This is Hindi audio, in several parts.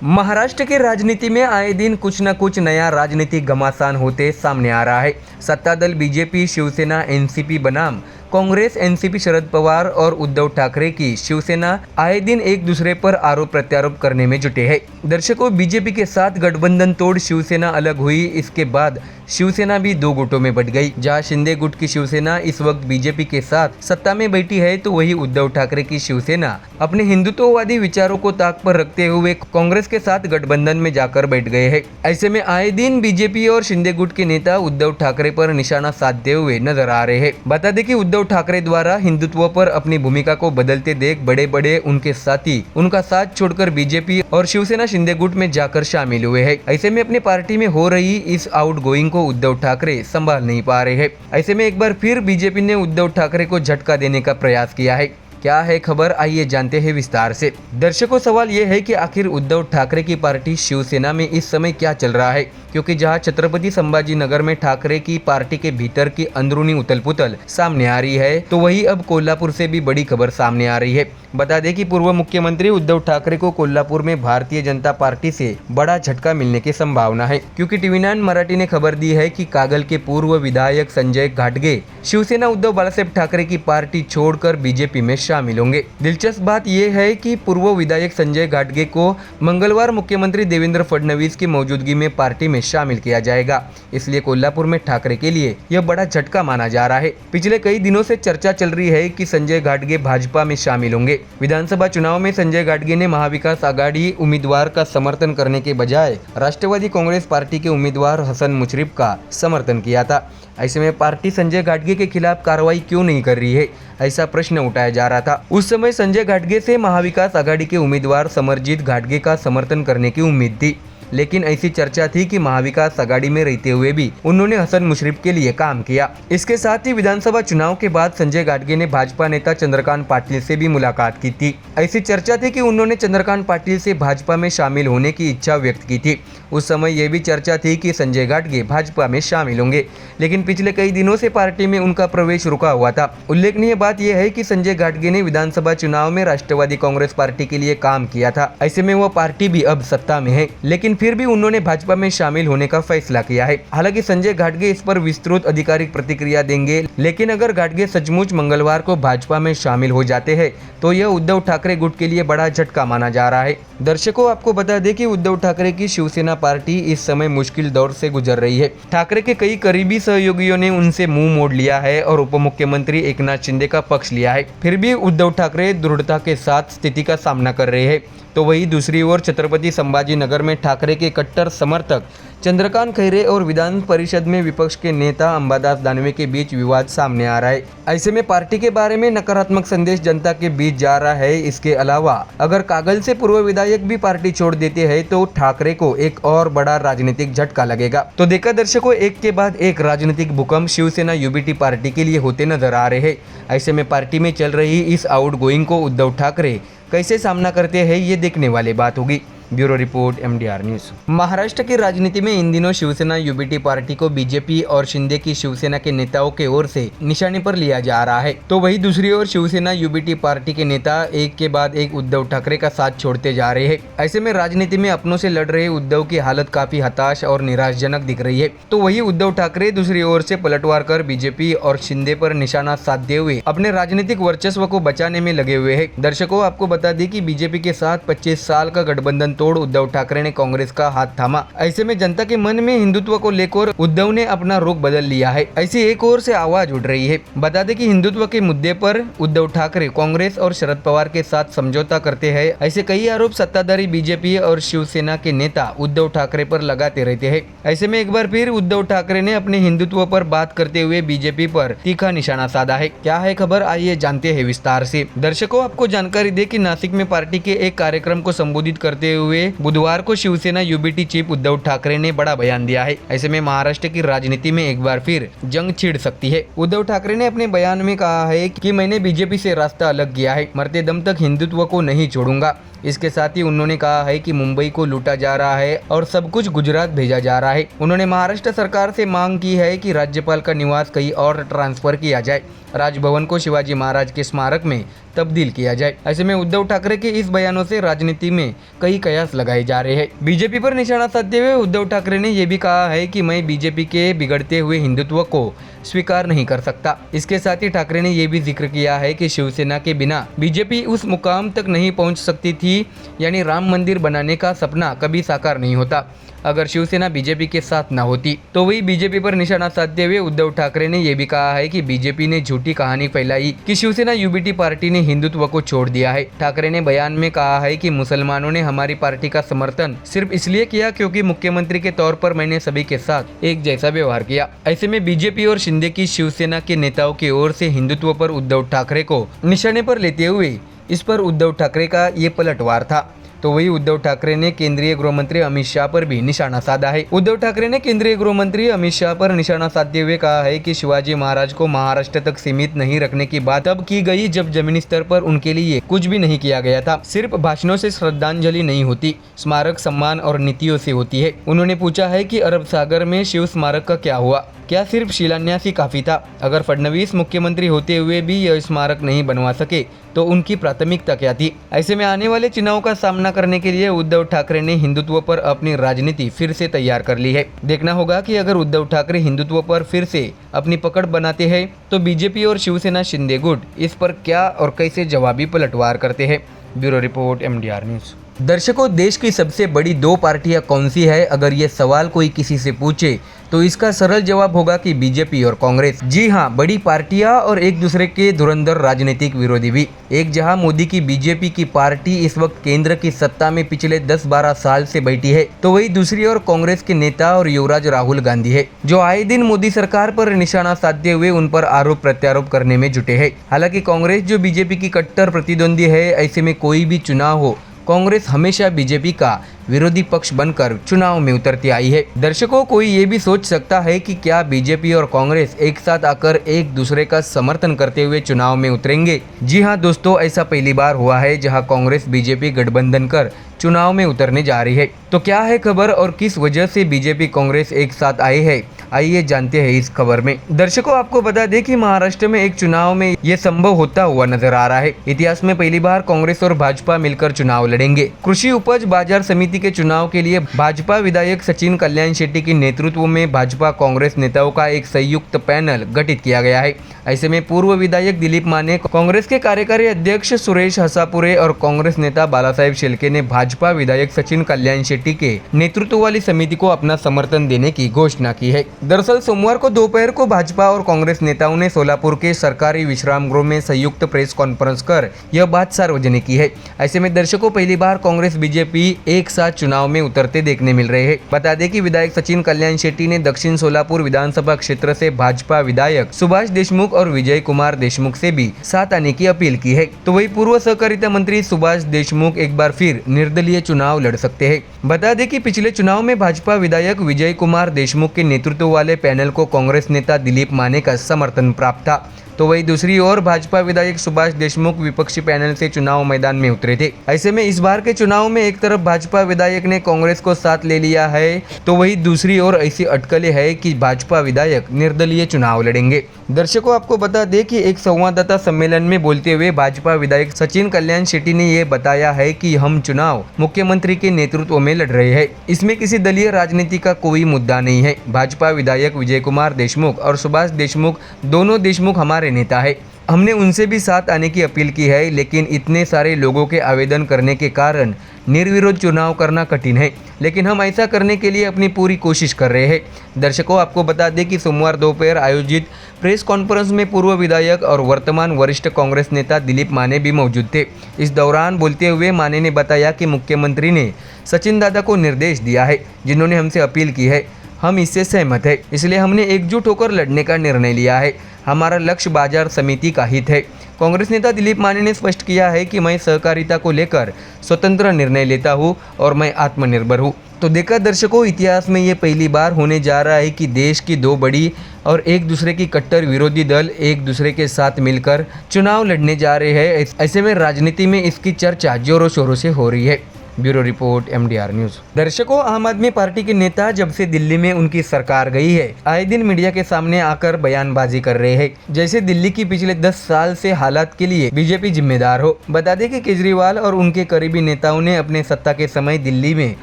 महाराष्ट्र की राजनीति में आए दिन कुछ न कुछ नया राजनीतिक घमासान होते सामने आ रहा है। सत्ता दल बीजेपी, शिवसेना, एनसीपी बनाम कांग्रेस, एनसीपी शरद पवार और उद्धव ठाकरे की शिवसेना आए दिन एक दूसरे पर आरोप प्रत्यारोप करने में जुटे हैं। दर्शकों, बीजेपी के साथ गठबंधन तोड़ शिवसेना अलग हुई। इसके बाद शिवसेना भी दो गुटों में बंट गई। जहां शिंदे गुट की शिवसेना इस वक्त बीजेपी के साथ सत्ता में बैठी है, तो वही उद्धव ठाकरे की शिवसेना अपने हिंदुत्ववादी विचारों को ताक पर रखते हुए कांग्रेस के साथ गठबंधन में जाकर बैठ गए हैं। ऐसे में आए दिन बीजेपी और शिंदे गुट के नेता उद्धव ठाकरे पर निशाना साधते हुए नजर आ रहे हैं। बता दें कि उद्धव ठाकरे द्वारा हिंदुत्व पर अपनी भूमिका को बदलते देख बड़े बड़े उनके साथी उनका साथ छोड़कर बीजेपी और शिवसेना शिंदे गुट में जाकर शामिल हुए हैं। ऐसे में अपनी पार्टी में हो रही इस आउटगोइंग को उद्धव ठाकरे संभाल नहीं पा रहे हैं। ऐसे में एक बार फिर बीजेपी ने उद्धव ठाकरे को झटका देने का प्रयास किया है। क्या है खबर, आइए जानते हैं विस्तार से। दर्शकों, सवाल ये है कि आखिर उद्धव ठाकरे की पार्टी शिवसेना में इस समय क्या चल रहा है, क्योंकि जहां छत्रपति संभाजी नगर में ठाकरे की पार्टी के भीतर की अंदरूनी उथल-पुथल सामने आ रही है, तो वही अब कोल्हापुर से भी बड़ी खबर सामने आ रही है। बता दें कि पूर्व मुख्यमंत्री उद्धव ठाकरे को कोल्हापुर में भारतीय जनता पार्टी से बड़ा झटका मिलने की संभावना है, क्योंकि टीवी9 मराठी ने खबर दी है कि कागल के पूर्व विधायक संजय घाटगे शिवसेना उद्धव बाळासाहेब ठाकरे की पार्टी छोड़कर बीजेपी में शामिल होंगे। दिलचस्प बात यह है कि पूर्व विधायक संजय घाटगे को मंगलवार मुख्यमंत्री देवेंद्र फडणवीस की मौजूदगी में पार्टी में शामिल किया जाएगा। इसलिए कोल्हापुर में ठाकरे के लिए यह बड़ा झटका माना जा रहा है। पिछले कई दिनों से चर्चा चल रही है कि संजय घाटगे भाजपा में शामिल होंगे। विधानसभा चुनाव में संजय घाटगे ने महाविकास आघाड़ी उम्मीदवार का समर्थन करने के बजाय राष्ट्रवादी कांग्रेस पार्टी के उम्मीदवार हसन मुशर्रफ का समर्थन किया था। ऐसे में पार्टी संजय घाटगे के खिलाफ कार्रवाई क्यों नहीं कर रही है, ऐसा प्रश्न उठाया जा रहा था। उस समय संजय घाटगे से महाविकास आघाड़ी के उम्मीदवार समरजीत घाटगे का समर्थन करने की उम्मीद थी, लेकिन ऐसी चर्चा थी कि महाविकास आघाड़ी में रहते हुए भी उन्होंने हसन मुशर्रफ के लिए काम किया। इसके साथ ही विधानसभा चुनाव के बाद संजय घाटगे ने भाजपा नेता चंद्रकांत पाटिल से भी मुलाकात की थी। ऐसी चर्चा थी कि उन्होंने चंद्रकांत पाटिल से भाजपा में शामिल होने की इच्छा व्यक्त की थी। उस समय यह भी चर्चा थी कि संजय घाटगे भाजपा में शामिल होंगे, लेकिन पिछले कई दिनों से पार्टी में उनका प्रवेश रुका हुआ था। उल्लेखनीय बात यह है कि संजय घाटगे ने विधानसभा चुनाव में राष्ट्रवादी कांग्रेस पार्टी के लिए काम किया था। ऐसे में वह पार्टी भी अब सत्ता में है, लेकिन फिर भी उन्होंने भाजपा में शामिल होने का फैसला किया है। हालांकि संजय घाटगे इस पर विस्तृत आधिकारिक प्रतिक्रिया देंगे, लेकिन अगर घाटगे सचमुच मंगलवार को भाजपा में शामिल हो जाते हैं, तो यह उद्धव ठाकरे गुट के लिए बड़ा झटका माना जा रहा है। दर्शकों, आपको बता दें कि उद्धव ठाकरे की शिवसेना पार्टी इस समय मुश्किल दौर से गुजर रही है। ठाकरे के कई करीबी सहयोगियों ने उनसे मुंह मोड़ लिया है और उप मुख्यमंत्री एकनाथ शिंदे का पक्ष लिया है। फिर भी उद्धव ठाकरे दृढ़ता के साथ स्थिति का सामना कर रहे हैं। तो वहीं दूसरी ओर छत्रपति संभाजी नगर में ठाकरे के कट्टर समर्थक चंद्रकांत खैरे और विधान परिषद में विपक्ष के नेता अंबादास दानवे के बीच विवाद सामने आ रहा है। ऐसे में पार्टी के बारे में नकारात्मक संदेश जनता के बीच जा रहा है। इसके अलावा अगर कागल से पूर्व विधायक भी पार्टी छोड़ देते हैं, तो ठाकरे को एक और बड़ा राजनीतिक झटका लगेगा। तो देखा दर्शकों, एक के बाद एक राजनीतिक भूकंप शिवसेना यूबीटी पार्टी के लिए होते नजर आ रहे हैं। ऐसे में पार्टी में चल रही इस आउटगोइंग को उद्धव ठाकरे कैसे सामना करते हैं, ये देखने वाली बात होगी। Bureau report, MDR news. Maharashtra की राजनीति में इन दिनों शिवसेना यूबीटी पार्टी को बीजेपी और शिंदे की शिवसेना के नेताओं के ओर से निशाने पर लिया जा रहा है। तो वहीं दूसरी ओर शिवसेना यूबीटी पार्टी के नेता एक के बाद एक उद्धव ठाकरे का साथ छोड़ते जा रहे हैं। ऐसे में राजनीति में अपनों से लड़ रहे उद्धव की हालत काफी हताश और निराशजनक दिख रही है। तो वही उद्धव ठाकरे दूसरी ओर से पलटवार कर बीजेपी और शिंदे पर निशाना साधते हुए अपने राजनीतिक वर्चस्व को बचाने में लगे हुए हैं। दर्शकों, आपको बता दें कि बीजेपी के साथ 25 साल का गठबंधन तोड़ उद्धव ठाकरे ने कांग्रेस का हाथ थामा। ऐसे में जनता के मन में हिंदुत्व को लेकर उद्धव ने अपना रुख बदल लिया है। ऐसी एक ओर से आवाज उठ रही है। बता दें कि हिंदुत्व के मुद्दे पर उद्धव ठाकरे कांग्रेस और शरद पवार के साथ समझौता करते हैं। ऐसे कई आरोप सत्ताधारी बीजेपी और शिवसेना के नेता उद्धव ठाकरे पर लगाते रहते हैं। ऐसे में एक बार फिर उद्धव ठाकरे ने अपने हिंदुत्व पर बात करते हुए बीजेपी पर तीखा निशाना साधा है। क्या है खबर, आइए जानते हैं विस्तार से। दर्शकों, आपको जानकारी दे कि नासिक में पार्टी के एक कार्यक्रम को संबोधित करते हुए बुधवार को शिवसेना यूबीटी चीफ उद्धव ठाकरे ने बड़ा बयान दिया है। ऐसे में महाराष्ट्र की राजनीति में एक बार फिर जंग छिड़ सकती है। उद्धव ठाकरे ने अपने बयान में कहा है कि मैंने बीजेपी से रास्ता अलग किया है, मरते दम तक हिंदुत्व को नहीं छोड़ूंगा। इसके साथ ही उन्होंने कहा है कि मुंबई को लूटा जा रहा है और सब कुछ गुजरात भेजा जा रहा है। उन्होंने महाराष्ट्र सरकार से मांग की है कि राज्यपाल का निवास कहीं और ट्रांसफर किया जाए, राजभवन को शिवाजी महाराज के स्मारक में तब्दील किया जाए। ऐसे में उद्धव ठाकरे के इस बयानों से राजनीति में कई कयास कयास लगाए जा रहे हैं। बीजेपी पर निशाना साधते हुए उद्धव ठाकरे ने यह भी कहा है कि मैं बीजेपी के बिगड़ते हुए हिंदुत्व को स्वीकार नहीं कर सकता। इसके साथ ही ठाकरे ने यह भी जिक्र किया है कि शिवसेना के बिना बीजेपी उस मुकाम तक नहीं पहुंच सकती थी, यानी राम मंदिर बनाने का सपना कभी साकार नहीं होता अगर शिवसेना बीजेपी के साथ न होती। तो वही बीजेपी पर निशाना साधते हुए उद्धव ठाकरे ने यह भी कहा है कि बीजेपी ने झूठी कहानी फैलाई कि शिवसेना यूबीटी पार्टी ने हिंदुत्व को छोड़ दिया है। ठाकरे ने बयान में कहा है कि मुसलमानों ने हमारी पार्टी का समर्थन सिर्फ इसलिए किया क्योंकि मुख्यमंत्री के तौर पर मैंने सभी के साथ एक जैसा व्यवहार किया। ऐसे में बीजेपी और शिंदे की शिवसेना के नेताओं की ओर से हिंदुत्व पर उद्धव ठाकरे को निशाने पर लेते हुए इस पर उद्धव ठाकरे का ये पलटवार था। तो वही उद्धव ठाकरे ने केंद्रीय गृह मंत्री अमित शाह पर भी निशाना साधा है। उद्धव ठाकरे ने केंद्रीय गृह मंत्री अमित शाह पर निशाना साधते हुए कहा है कि शिवाजी महाराज को महाराष्ट्र तक सीमित नहीं रखने की बात अब की गई जब जमीनी स्तर पर उनके लिए कुछ भी नहीं किया गया था। सिर्फ भाषणों से श्रद्धांजलि नहीं होती, स्मारक सम्मान और नीतियों से होती है। उन्होंने पूछा है कि अरब सागर में शिव स्मारक का क्या हुआ, क्या सिर्फ शिलान्यास ही काफी था? अगर फडणवीस मुख्यमंत्री होते हुए भी यह स्मारक नहीं बनवा सके तो उनकी प्राथमिकता क्या थी? ऐसे में आने वाले चुनाव का सामना करने के लिए उद्धव ठाकरे ने हिंदुत्व पर अपनी राजनीति फिर से तैयार कर ली है। देखना होगा कि अगर उद्धव ठाकरे हिंदुत्व पर फिर से अपनी पकड़ बनाते हैं तो बीजेपी और शिवसेना शिंदे गुट इस पर क्या और कैसे जवाबी पलटवार करते हैं। Bureau report MDR news. दर्शकों, देश की सबसे बड़ी दो पार्टियां कौन सी है? अगर ये सवाल कोई किसी से पूछे तो इसका सरल जवाब होगा कि बीजेपी और कांग्रेस। जी हाँ, बड़ी पार्टियां और एक दूसरे के धुरंधर राजनीतिक विरोधी भी। एक जहां मोदी की बीजेपी की पार्टी इस वक्त केंद्र की सत्ता में पिछले 10-12 साल से बैठी है, तो वही दूसरी ओर कांग्रेस के नेता और युवराज राहुल गांधी है, जो आए दिन मोदी सरकार पर निशाना साधते हुए उन पर आरोप प्रत्यारोप करने में जुटे हैं। हालांकि कांग्रेस जो बीजेपी की कट्टर प्रतिद्वंदी है, ऐसे में कोई भी चुनाव हो, कांग्रेस हमेशा बीजेपी का विरोधी पक्ष बनकर चुनाव में उतरती आई है। दर्शकों, कोई ये भी सोच सकता है कि क्या बीजेपी और कांग्रेस एक साथ आकर एक दूसरे का समर्थन करते हुए चुनाव में उतरेंगे? जी हां दोस्तों, ऐसा पहली बार हुआ है जहां कांग्रेस बीजेपी गठबंधन कर चुनाव में उतरने जा रही है। तो क्या है खबर और किस वजह से बीजेपी कांग्रेस एक साथ आए हैं, आइए जानते हैं इस खबर में। दर्शकों, आपको बता दें कि महाराष्ट्र में एक चुनाव में ये संभव होता हुआ नजर आ रहा है। इतिहास में पहली बार कांग्रेस और भाजपा मिलकर चुनाव लड़ेंगे। कृषि उपज बाजार समिति के चुनाव के लिए भाजपा विधायक सचिन कल्याण शेट्टी के नेतृत्व में भाजपा कांग्रेस नेताओं का एक संयुक्त पैनल गठित किया गया है। ऐसे में पूर्व विधायक दिलीप माने, कांग्रेस के कार्यकारी अध्यक्ष सुरेश हसापुरे और कांग्रेस नेता बालासाहेब शेलके ने भाजपा विधायक सचिन कल्याण शेट्टी के नेतृत्व वाली समिति को अपना समर्थन देने की घोषणा की है। दरअसल सोमवार को दोपहर को भाजपा और कांग्रेस नेताओं ने सोलापुर के सरकारी विश्राम गृह में संयुक्त प्रेस कॉन्फ्रेंस कर यह बात सार्वजनिक की है। ऐसे में दर्शकों, पहली बार कांग्रेस बीजेपी एक साथ चुनाव में उतरते देखने मिल रहे हैं। बता दें कि विधायक सचिन कल्याण शेट्टी ने दक्षिण सोलापुर विधानसभा क्षेत्र से भाजपा विधायक सुभाष देशमुख और विजय कुमार देशमुख से भी साथ आने की अपील की है। तो वही पूर्व सहकारिता मंत्री सुभाष देशमुख एक बार फिर निर्दलीय चुनाव लड़ सकते हैं। बता दें कि पिछले चुनाव में भाजपा विधायक विजय कुमार देशमुख के नेतृत्व वाले पैनल को कांग्रेस नेता दिलीप माने का समर्थन प्राप्त था। तो वही दूसरी ओर भाजपा विधायक सुभाष देशमुख विपक्षी पैनल से चुनाव मैदान में उतरे थे। ऐसे में इस बार के चुनाव में एक तरफ भाजपा विधायक ने कांग्रेस को साथ ले लिया है, तो वही दूसरी ओर ऐसी अटकलें है कि भाजपा विधायक निर्दलीय चुनाव लड़ेंगे। दर्शकों, आपको बता दें कि एक संवाददाता सम्मेलन में बोलते हुए भाजपा विधायक सचिन कल्याण शेट्टी ने यह बताया है कि हम चुनाव मुख्यमंत्री के नेतृत्व में लड़ रहे हैं। इसमें किसी दलीय राजनीति का कोई मुद्दा नहीं है। भाजपा विधायक विजय कुमार देशमुख और सुभाष देशमुख दोनों देशमुख हमारे नेता है। हमने उनसे भी साथ आने की अपील की है, लेकिन इतने सारे लोगों के आवेदन करने के कारण निर्विरोध चुनाव करना कठिन है, लेकिन हम ऐसा करने के लिए अपनी पूरी कोशिश कर रहे हैं। दर्शकों, आपको बता दें कि सोमवार दोपहर आयोजित प्रेस कॉन्फ्रेंस में पूर्व विधायक और वर्तमान वरिष्ठ कांग्रेस नेता दिलीप माने भी मौजूद थे। इस दौरान बोलते हुए माने ने बताया कि मुख्यमंत्री ने सचिन दादा को निर्देश दिया है, जिन्होंने हमसे अपील की है। हम इससे सहमत है, इसलिए हमने एकजुट होकर लड़ने का निर्णय लिया है। हमारा लक्ष्य बाजार समिति का हित है। कांग्रेस नेता दिलीप माने ने स्पष्ट किया है कि मैं सहकारिता को लेकर स्वतंत्र निर्णय लेता हूं और मैं आत्मनिर्भर हूं। तो देखा दर्शकों, इतिहास में ये पहली बार होने जा रहा है कि देश की दो बड़ी और एक दूसरे की कट्टर विरोधी दल एक दूसरे के साथ मिलकर चुनाव लड़ने जा रहे हैं। ऐसे में राजनीति में इसकी चर्चा जोरों शोरों से हो रही है। Bureau report MDR news. दर्शकों, आम आदमी पार्टी के नेता जब से दिल्ली में उनकी सरकार गई है, आए दिन मीडिया के सामने आकर बयानबाजी कर रहे हैं, जैसे दिल्ली की पिछले 10 साल से हालात के लिए बीजेपी जिम्मेदार हो। बता दें कि केजरीवाल और उनके करीबी नेताओं ने अपने सत्ता के समय दिल्ली में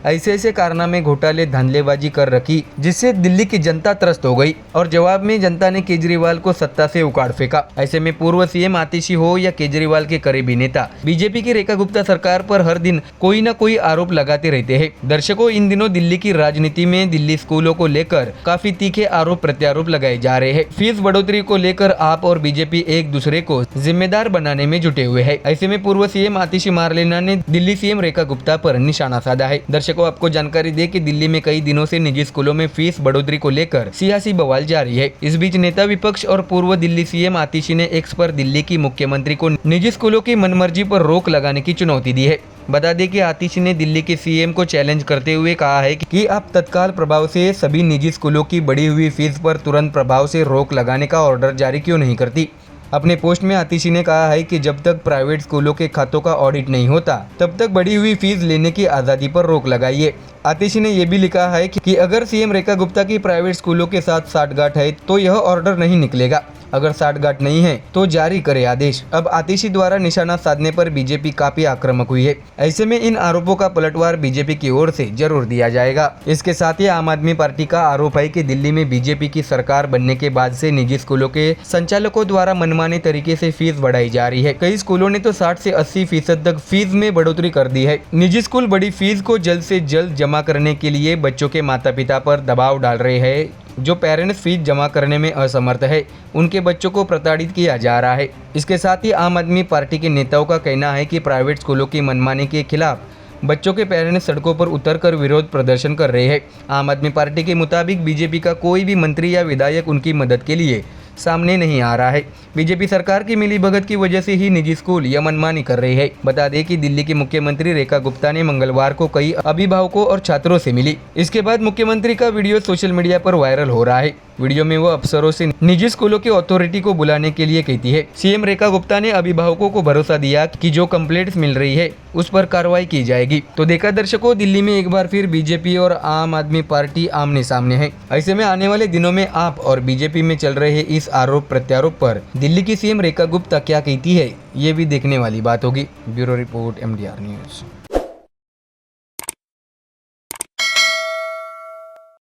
ऐसे कारनामे, घोटाले, धांधलेबाजी कर रखी, जिससे दिल्ली की जनता त्रस्त हो गई और जवाब में जनता ने केजरीवाल को सत्ता से उखाड़ फेंका। ऐसे में पूर्व CM आतिशी हो या केजरीवाल के करीबी नेता, बीजेपी की रेखा गुप्ता सरकार पर हर दिन कोई न कोई आरोप लगाते रहते हैं। दर्शकों, इन दिनों दिल्ली की राजनीति में दिल्ली स्कूलों को लेकर काफी तीखे आरोप प्रत्यारोप लगाए जा रहे हैं। फीस बढ़ोतरी को लेकर आप और बीजेपी एक दूसरे को जिम्मेदार बनाने में जुटे हुए हैं। ऐसे में पूर्व CM आतिशी मारलेना ने दिल्ली CM रेखा गुप्ता पर निशाना साधा है। दर्शकों, आपको जानकारी दे कि दिल्ली में कई दिनों से निजी स्कूलों में फीस बढ़ोतरी को लेकर सियासी बवाल जारी है। इस बीच नेता विपक्ष और पूर्व दिल्ली CM आतिशी ने एक्स पर दिल्ली की मुख्यमंत्री को निजी स्कूलों की मनमर्जी पर रोक लगाने की चुनौती दी है। बता दें कि आतिशी ने दिल्ली के CM को चैलेंज करते हुए कहा है कि आप तत्काल प्रभाव से सभी निजी स्कूलों की बढ़ी हुई फीस पर तुरंत प्रभाव से रोक लगाने का ऑर्डर जारी क्यों नहीं करती। अपने पोस्ट में आतिशी ने कहा है कि जब तक प्राइवेट स्कूलों के खातों का ऑडिट नहीं होता, तब तक बढ़ी हुई फीस लेने की आज़ादी पर रोक लगाइए। आतिशी ने यह भी लिखा है कि अगर CM रेखा गुप्ता की प्राइवेट स्कूलों के साथ साठगांठ है तो यह ऑर्डर नहीं निकलेगा। अगर साठगांठ नहीं है तो जारी करे आदेश। अब आतिशी द्वारा निशाना साधने पर बीजेपी काफी आक्रामक हुई है। ऐसे में इन आरोपों का पलटवार बीजेपी की ओर से जरूर दिया जाएगा। इसके साथ ही आम आदमी पार्टी का आरोप है कि दिल्ली में बीजेपी की सरकार बनने के बाद से निजी स्कूलों के संचालकों द्वारा मनमाने तरीके से फीस बढ़ाई जा रही है। कई स्कूलों ने तो 60 से 80% तक फीस में बढ़ोतरी कर दी है। निजी स्कूल बड़ी फीस को जल्द से जल्द जमा करने के लिए बच्चों के माता पिता पर दबाव डाल रहे हैं। जो पेरेंट्स फीस जमा करने में असमर्थ है, उनके बच्चों को प्रताड़ित किया जा रहा है। इसके साथ ही आम आदमी पार्टी के नेताओं का कहना है कि प्राइवेट स्कूलों की मनमानी के खिलाफ बच्चों के पेरेंट्स सड़कों पर उतरकर विरोध प्रदर्शन कर रहे हैं। आम आदमी पार्टी के मुताबिक बीजेपी का कोई भी मंत्री या विधायक उनकी मदद के लिए सामने नहीं आ रहा है। बीजेपी सरकार की मिलीभगत की वजह से ही निजी स्कूल यह मनमानी कर रहे हैं। बता दें कि दिल्ली की मुख्यमंत्री रेखा गुप्ता ने मंगलवार को कई अभिभावकों और छात्रों से मिली। इसके बाद मुख्यमंत्री का वीडियो सोशल मीडिया पर वायरल हो रहा है। वीडियो में वो अफसरों से निजी स्कूलों की अथॉरिटी को बुलाने के लिए कहती है। CM रेखा गुप्ता ने अभिभावकों को भरोसा दिया कि जो कंप्लेंट्स मिल रही है उस पर कार्रवाई की जाएगी। तो देखा दर्शकों, दिल्ली में एक बार फिर बीजेपी और आम आदमी पार्टी आमने सामने है। ऐसे में आने वाले दिनों में आप और बीजेपी में चल रहे इस आरोप प्रत्यारोप पर दिल्ली की CM रेखा गुप्ता क्या कहती है, ये भी देखने वाली बात होगी। Bureau report MDR news.